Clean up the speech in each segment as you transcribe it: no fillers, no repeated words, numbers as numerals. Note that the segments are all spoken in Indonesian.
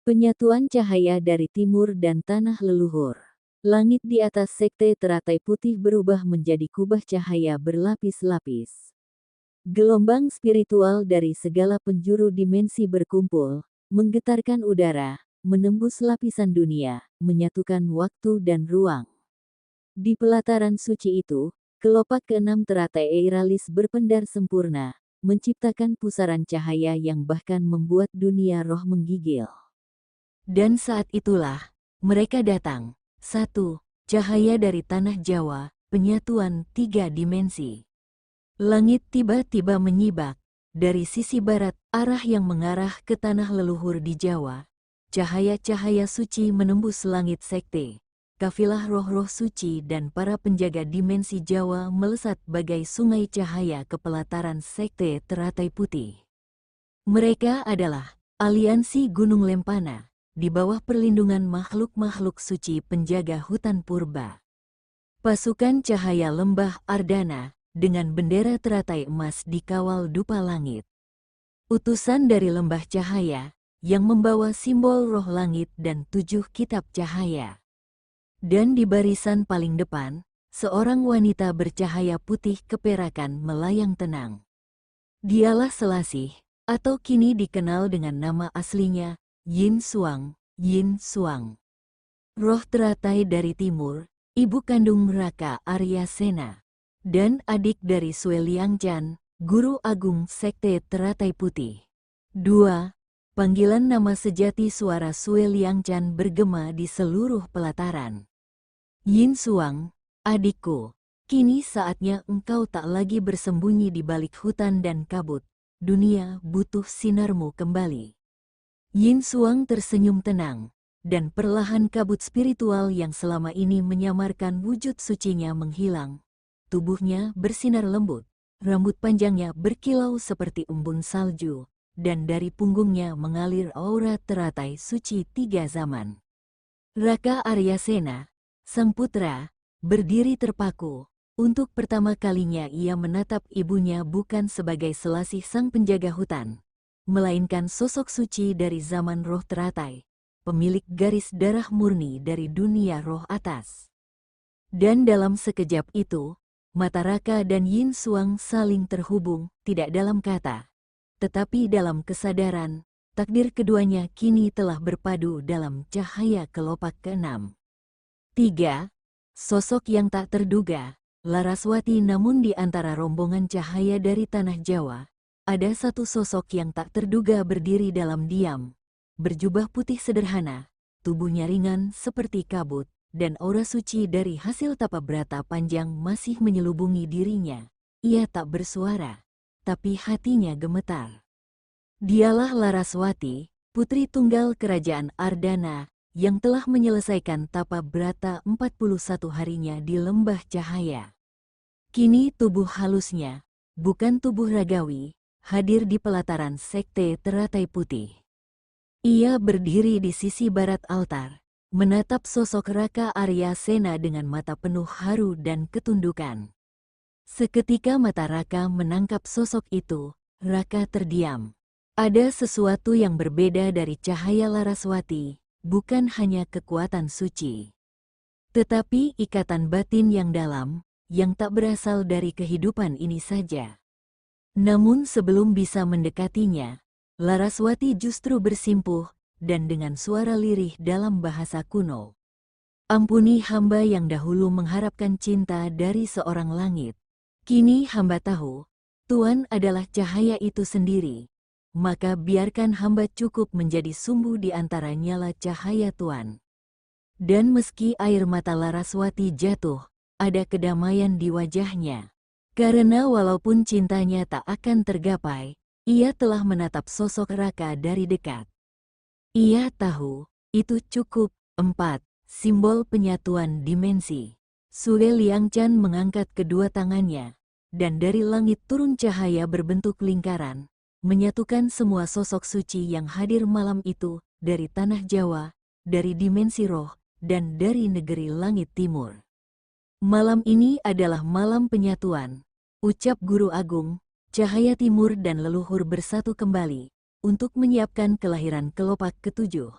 Penyatuan cahaya dari timur dan tanah leluhur. Langit di atas sekte teratai putih berubah menjadi kubah cahaya berlapis-lapis. Gelombang spiritual dari segala penjuru dimensi berkumpul, menggetarkan udara, menembus lapisan dunia, menyatukan waktu dan ruang. Di pelataran suci itu, kelopak keenam teratai Eiralis berpendar sempurna, menciptakan pusaran cahaya yang bahkan membuat dunia roh menggigil. Dan saat itulah, mereka datang. 1. Cahaya dari tanah Jawa, penyatuan 3 dimensi. Langit tiba-tiba menyibak. Dari sisi barat, arah yang mengarah ke tanah leluhur di Jawa. Cahaya-cahaya suci menembus langit sekte. Kafilah roh-roh suci dan para penjaga dimensi Jawa melesat bagai sungai cahaya ke pelataran sekte teratai putih. Mereka adalah Aliansi Gunung Lempana, di bawah perlindungan makhluk-makhluk suci penjaga hutan purba. Pasukan cahaya lembah Ardana, dengan bendera teratai emas dikawal dupa langit. Utusan dari lembah cahaya, yang membawa simbol roh langit dan 7 kitab cahaya. Dan di barisan paling depan, seorang wanita bercahaya putih keperakan melayang tenang. Dialah Selasih, atau kini dikenal dengan nama aslinya, Yin Xuang, Yin Xuang. Roh teratai dari timur, ibu kandung Raka Arya Sena, dan adik dari Sue Liangchan, guru agung sekte teratai putih. 2. Panggilan nama sejati suara Sue Liangchan bergema di seluruh pelataran. Yin Xuang, adikku, kini saatnya engkau tak lagi bersembunyi di balik hutan dan kabut. Dunia butuh sinarmu kembali. Yin Xuang tersenyum tenang, dan perlahan kabut spiritual yang selama ini menyamarkan wujud sucinya menghilang. Tubuhnya bersinar lembut, rambut panjangnya berkilau seperti embun salju, dan dari punggungnya mengalir aura teratai suci 3 zaman. Raka Arya Sena, sang putra, berdiri terpaku. Untuk pertama kalinya ia menatap ibunya bukan sebagai Selasih sang penjaga hutan, melainkan sosok suci dari zaman roh teratai, pemilik garis darah murni dari dunia roh atas. Dan dalam sekejap itu, mata Raka dan Yin Xuang saling terhubung, tidak dalam kata, tetapi dalam kesadaran, takdir keduanya kini telah berpadu dalam cahaya kelopak keenam. 3. Sosok yang tak terduga. Laraswati. Namun di antara rombongan cahaya dari tanah Jawa, ada satu sosok yang tak terduga berdiri dalam diam. Berjubah putih sederhana, tubuhnya ringan seperti kabut, dan aura suci dari hasil tapa brata panjang masih menyelubungi dirinya. Ia tak bersuara, tapi hatinya gemetar. Dialah Laraswati, putri tunggal kerajaan Ardana, yang telah menyelesaikan tapa brata 41 harinya di lembah cahaya. Kini tubuh halusnya, bukan tubuh ragawi, hadir di pelataran sekte teratai putih. Ia berdiri di sisi barat altar, menatap sosok Raka Arya Sena dengan mata penuh haru dan ketundukan. Seketika mata Raka menangkap sosok itu, Raka terdiam. Ada sesuatu yang berbeda dari cahaya Laraswati, bukan hanya kekuatan suci, tetapi ikatan batin yang dalam, yang tak berasal dari kehidupan ini saja. Namun sebelum bisa mendekatinya, Laraswati justru bersimpuh, dan dengan suara lirih dalam bahasa kuno. Ampuni hamba yang dahulu mengharapkan cinta dari seorang langit. Kini hamba tahu, Tuan adalah cahaya itu sendiri. Maka biarkan hamba cukup menjadi sumbu di antara nyala cahaya Tuan. Dan meski air mata Laraswati jatuh, ada kedamaian di wajahnya. Karena walaupun cintanya tak akan tergapai, ia telah menatap sosok Raka dari dekat. Ia tahu, itu cukup. 4. Simbol penyatuan dimensi. Sue Liangchan mengangkat kedua tangannya, dan dari langit turun cahaya berbentuk lingkaran, menyatukan semua sosok suci yang hadir malam itu, dari tanah Jawa, dari dimensi roh, dan dari negeri langit timur. Malam ini adalah malam penyatuan, ucap Guru Agung, cahaya timur dan leluhur bersatu kembali, untuk menyiapkan kelahiran kelopak ketujuh.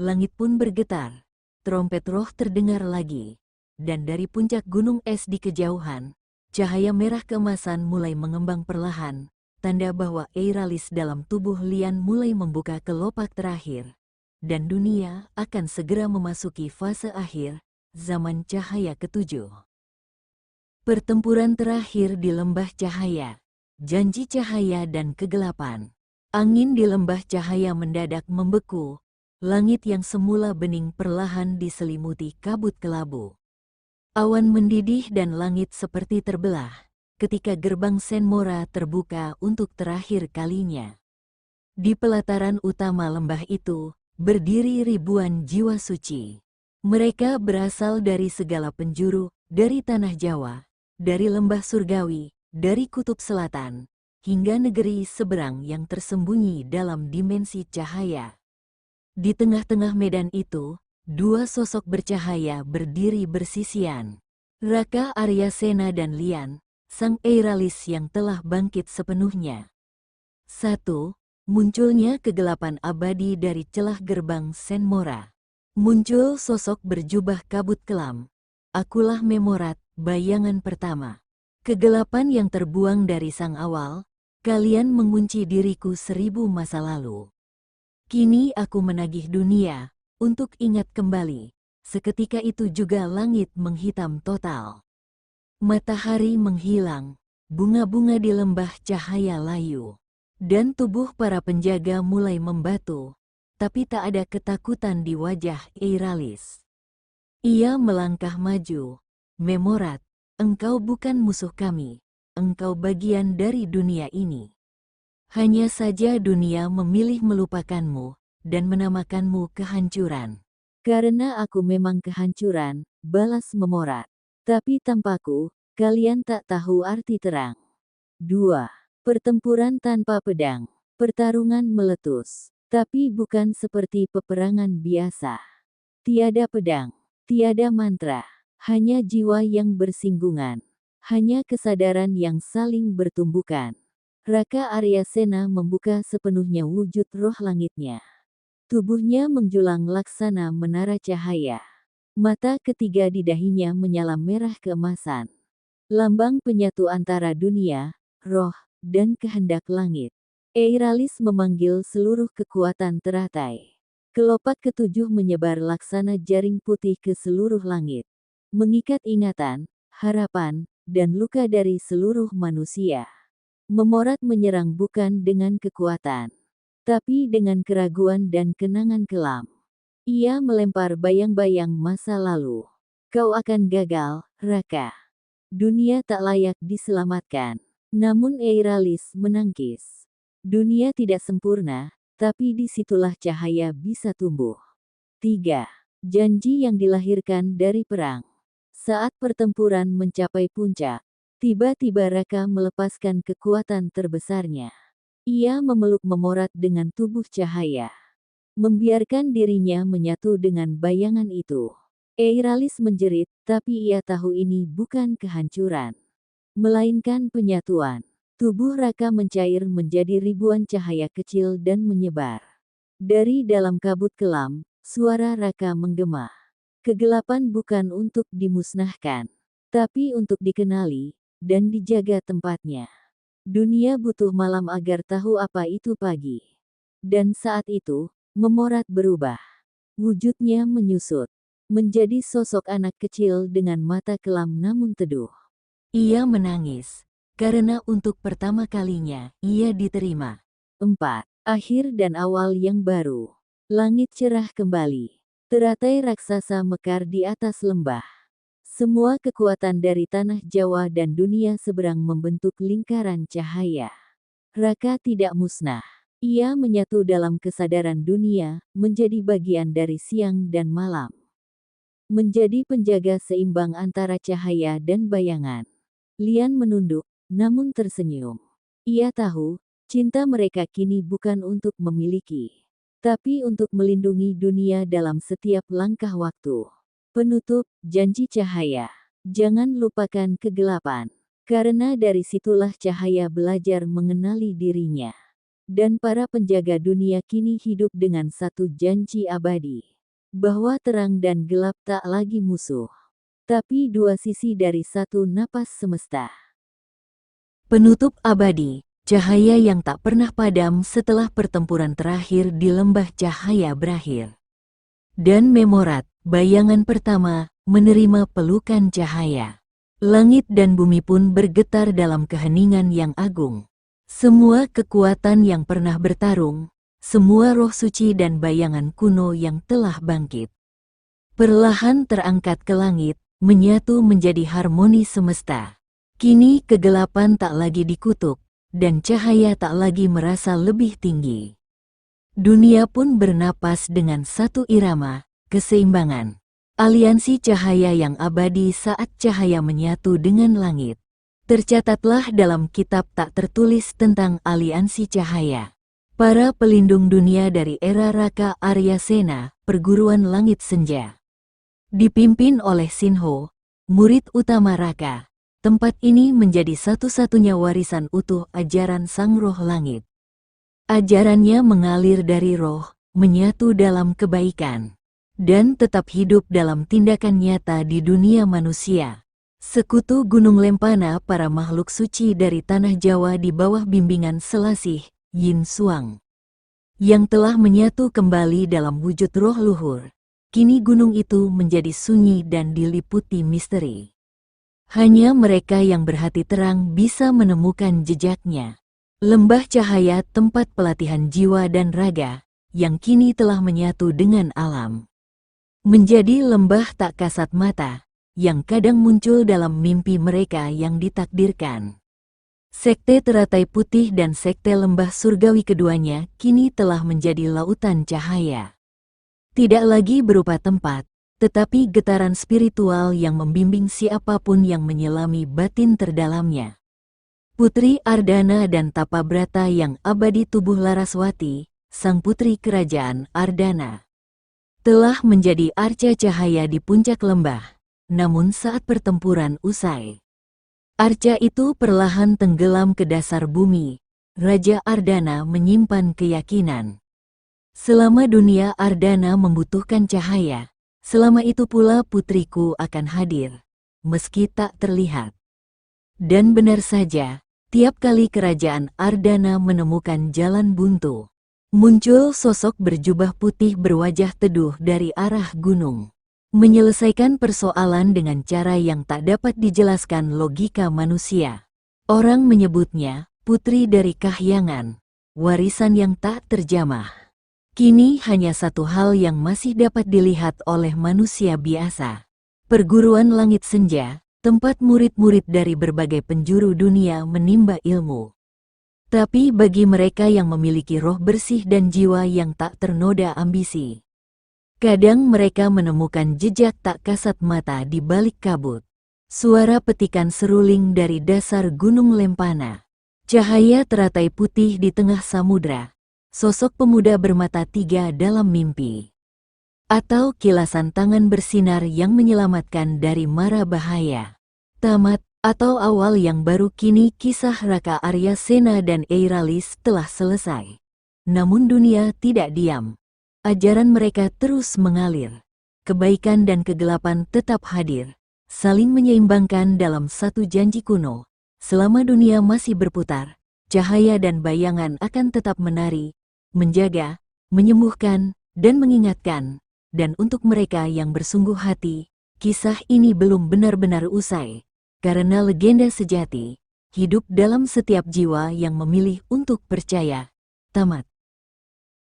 Langit pun bergetar. Trompet roh terdengar lagi. Dan dari puncak gunung es di kejauhan, cahaya merah keemasan mulai mengembang perlahan, tanda bahwa Eiralis dalam tubuh Lian mulai membuka kelopak terakhir. Dan dunia akan segera memasuki fase akhir, zaman cahaya ketujuh. Pertempuran terakhir di lembah cahaya. Janji cahaya dan kegelapan. Angin di lembah cahaya mendadak membeku. Langit yang semula bening perlahan diselimuti kabut kelabu. Awan mendidih dan langit seperti terbelah ketika gerbang Senmora terbuka untuk terakhir kalinya. Di pelataran utama lembah itu, berdiri ribuan jiwa suci. Mereka berasal dari segala penjuru, dari tanah Jawa, dari lembah surgawi, dari kutub selatan, hingga negeri seberang yang tersembunyi dalam dimensi cahaya. Di tengah-tengah medan itu, dua sosok bercahaya berdiri bersisian. Raka Aryasena dan Lian, sang Eiralis yang telah bangkit sepenuhnya. 1. Munculnya kegelapan abadi dari celah gerbang Senmora. Muncul sosok berjubah kabut kelam. Akulah Memorat, bayangan pertama. Kegelapan yang terbuang dari sang awal, kalian mengunci diriku 1000 masa lalu. Kini aku menagih dunia, untuk ingat kembali. Seketika itu juga langit menghitam total. Matahari menghilang, bunga-bunga di lembah cahaya layu. Dan tubuh para penjaga mulai membatu, tapi tak ada ketakutan di wajah Eiralis. Ia melangkah maju. Memorat, engkau bukan musuh kami, engkau bagian dari dunia ini. Hanya saja dunia memilih melupakanmu dan menamakanmu kehancuran. Karena aku memang kehancuran, balas Memorat. Tapi tanpaku, kalian tak tahu arti terang. 2. Pertempuran tanpa pedang. Pertarungan meletus. Tapi bukan seperti peperangan biasa. Tiada pedang, tiada mantra, hanya jiwa yang bersinggungan. Hanya kesadaran yang saling bertumbukan. Raka Aryasena membuka sepenuhnya wujud roh langitnya. Tubuhnya menjulang laksana menara cahaya. Mata ketiga di dahinya menyala merah keemasan. Lambang penyatu antara dunia, roh, dan kehendak langit. Eiralis memanggil seluruh kekuatan teratai. Kelopak ketujuh menyebar laksana jaring putih ke seluruh langit. Mengikat ingatan, harapan, dan luka dari seluruh manusia. Memorat menyerang bukan dengan kekuatan, tapi dengan keraguan dan kenangan kelam. Ia melempar bayang-bayang masa lalu. Kau akan gagal, Raka. Dunia tak layak diselamatkan. Namun Eiralis menangkis. Dunia tidak sempurna, tapi disitulah cahaya bisa tumbuh. 3. Janji yang dilahirkan dari perang. Saat pertempuran mencapai puncak, tiba-tiba Raka melepaskan kekuatan terbesarnya. Ia memeluk Memorat dengan tubuh cahaya. Membiarkan dirinya menyatu dengan bayangan itu. Eiralis menjerit, tapi ia tahu ini bukan kehancuran, melainkan penyatuan. Tubuh Raka mencair menjadi ribuan cahaya kecil dan menyebar. Dari dalam kabut kelam, suara Raka menggema. Kegelapan bukan untuk dimusnahkan, tapi untuk dikenali dan dijaga tempatnya. Dunia butuh malam agar tahu apa itu pagi. Dan saat itu, Memorat berubah. Wujudnya menyusut. Menjadi sosok anak kecil dengan mata kelam namun teduh. Ia menangis. Karena untuk pertama kalinya, ia diterima. 4. Akhir dan awal yang baru. Langit cerah kembali. Teratai raksasa mekar di atas lembah. Semua kekuatan dari tanah Jawa dan dunia seberang membentuk lingkaran cahaya. Raka tidak musnah. Ia menyatu dalam kesadaran dunia, menjadi bagian dari siang dan malam. Menjadi penjaga seimbang antara cahaya dan bayangan. Lian menunduk, namun tersenyum. Ia tahu, cinta mereka kini bukan untuk memiliki, tapi untuk melindungi dunia dalam setiap langkah waktu. Penutup, janji cahaya. Jangan lupakan kegelapan. Karena dari situlah cahaya belajar mengenali dirinya. Dan para penjaga dunia kini hidup dengan satu janji abadi. Bahwa terang dan gelap tak lagi musuh, tapi dua sisi dari satu napas semesta. Penutup abadi, cahaya yang tak pernah padam setelah pertempuran terakhir di lembah cahaya berakhir. Dan Memorat, bayangan pertama, menerima pelukan cahaya. Langit dan bumi pun bergetar dalam keheningan yang agung. Semua kekuatan yang pernah bertarung, semua roh suci dan bayangan kuno yang telah bangkit, perlahan terangkat ke langit, menyatu menjadi harmoni semesta. Kini kegelapan tak lagi dikutuk, dan cahaya tak lagi merasa lebih tinggi. Dunia pun bernapas dengan satu irama, keseimbangan. Aliansi cahaya yang abadi saat cahaya menyatu dengan langit. Tercatatlah dalam kitab tak tertulis tentang aliansi cahaya. Para pelindung dunia dari era Raka Arya Sena, perguruan langit senja. Dipimpin oleh Sinho, murid utama Raka. Tempat ini menjadi satu-satunya warisan utuh ajaran Sang Roh Langit. Ajarannya mengalir dari roh, menyatu dalam kebaikan, dan tetap hidup dalam tindakan nyata di dunia manusia. Sekutu Gunung Lempana para makhluk suci dari tanah Jawa di bawah bimbingan Selasih, Yin Suang, yang telah menyatu kembali dalam wujud roh luhur. Kini gunung itu menjadi sunyi dan diliputi misteri. Hanya mereka yang berhati terang bisa menemukan jejaknya. Lembah cahaya tempat pelatihan jiwa dan raga, yang kini telah menyatu dengan alam. Menjadi lembah tak kasat mata, yang kadang muncul dalam mimpi mereka yang ditakdirkan. Sekte Teratai Putih dan Sekte Lembah Surgawi keduanya kini telah menjadi lautan cahaya. Tidak lagi berupa tempat, tetapi getaran spiritual yang membimbing siapapun yang menyelami batin terdalamnya. Putri Ardana dan Tapabrata yang abadi tubuh Laraswati, sang putri kerajaan Ardana, telah menjadi arca cahaya di puncak lembah. Namun saat pertempuran usai, arca itu perlahan tenggelam ke dasar bumi. Raja Ardana menyimpan keyakinan. Selama dunia Ardana membutuhkan cahaya, selama itu pula putriku akan hadir, meski tak terlihat. Dan benar saja, tiap kali kerajaan Ardana menemukan jalan buntu, muncul sosok berjubah putih berwajah teduh dari arah gunung. Menyelesaikan persoalan dengan cara yang tak dapat dijelaskan logika manusia. Orang menyebutnya putri dari kahyangan, warisan yang tak terjamah. Kini hanya satu hal yang masih dapat dilihat oleh manusia biasa. Perguruan langit senja, tempat murid-murid dari berbagai penjuru dunia menimba ilmu. Tapi bagi mereka yang memiliki roh bersih dan jiwa yang tak ternoda ambisi, kadang mereka menemukan jejak tak kasat mata di balik kabut. Suara petikan seruling dari dasar Gunung Lempana. Cahaya teratai putih di tengah samudra. Sosok pemuda bermata tiga dalam mimpi. Atau kilasan tangan bersinar yang menyelamatkan dari mara bahaya. Tamat, atau awal yang baru. Kini kisah Raka Arya Sena dan Eiralis telah selesai. Namun dunia tidak diam. Ajaran mereka terus mengalir. Kebaikan dan kegelapan tetap hadir, saling menyeimbangkan dalam satu janji kuno. Selama dunia masih berputar, cahaya dan bayangan akan tetap menari, menjaga, menyembuhkan, dan mengingatkan. Dan untuk mereka yang bersungguh hati, kisah ini belum benar-benar usai. Karena legenda sejati hidup dalam setiap jiwa yang memilih untuk percaya. Tamat.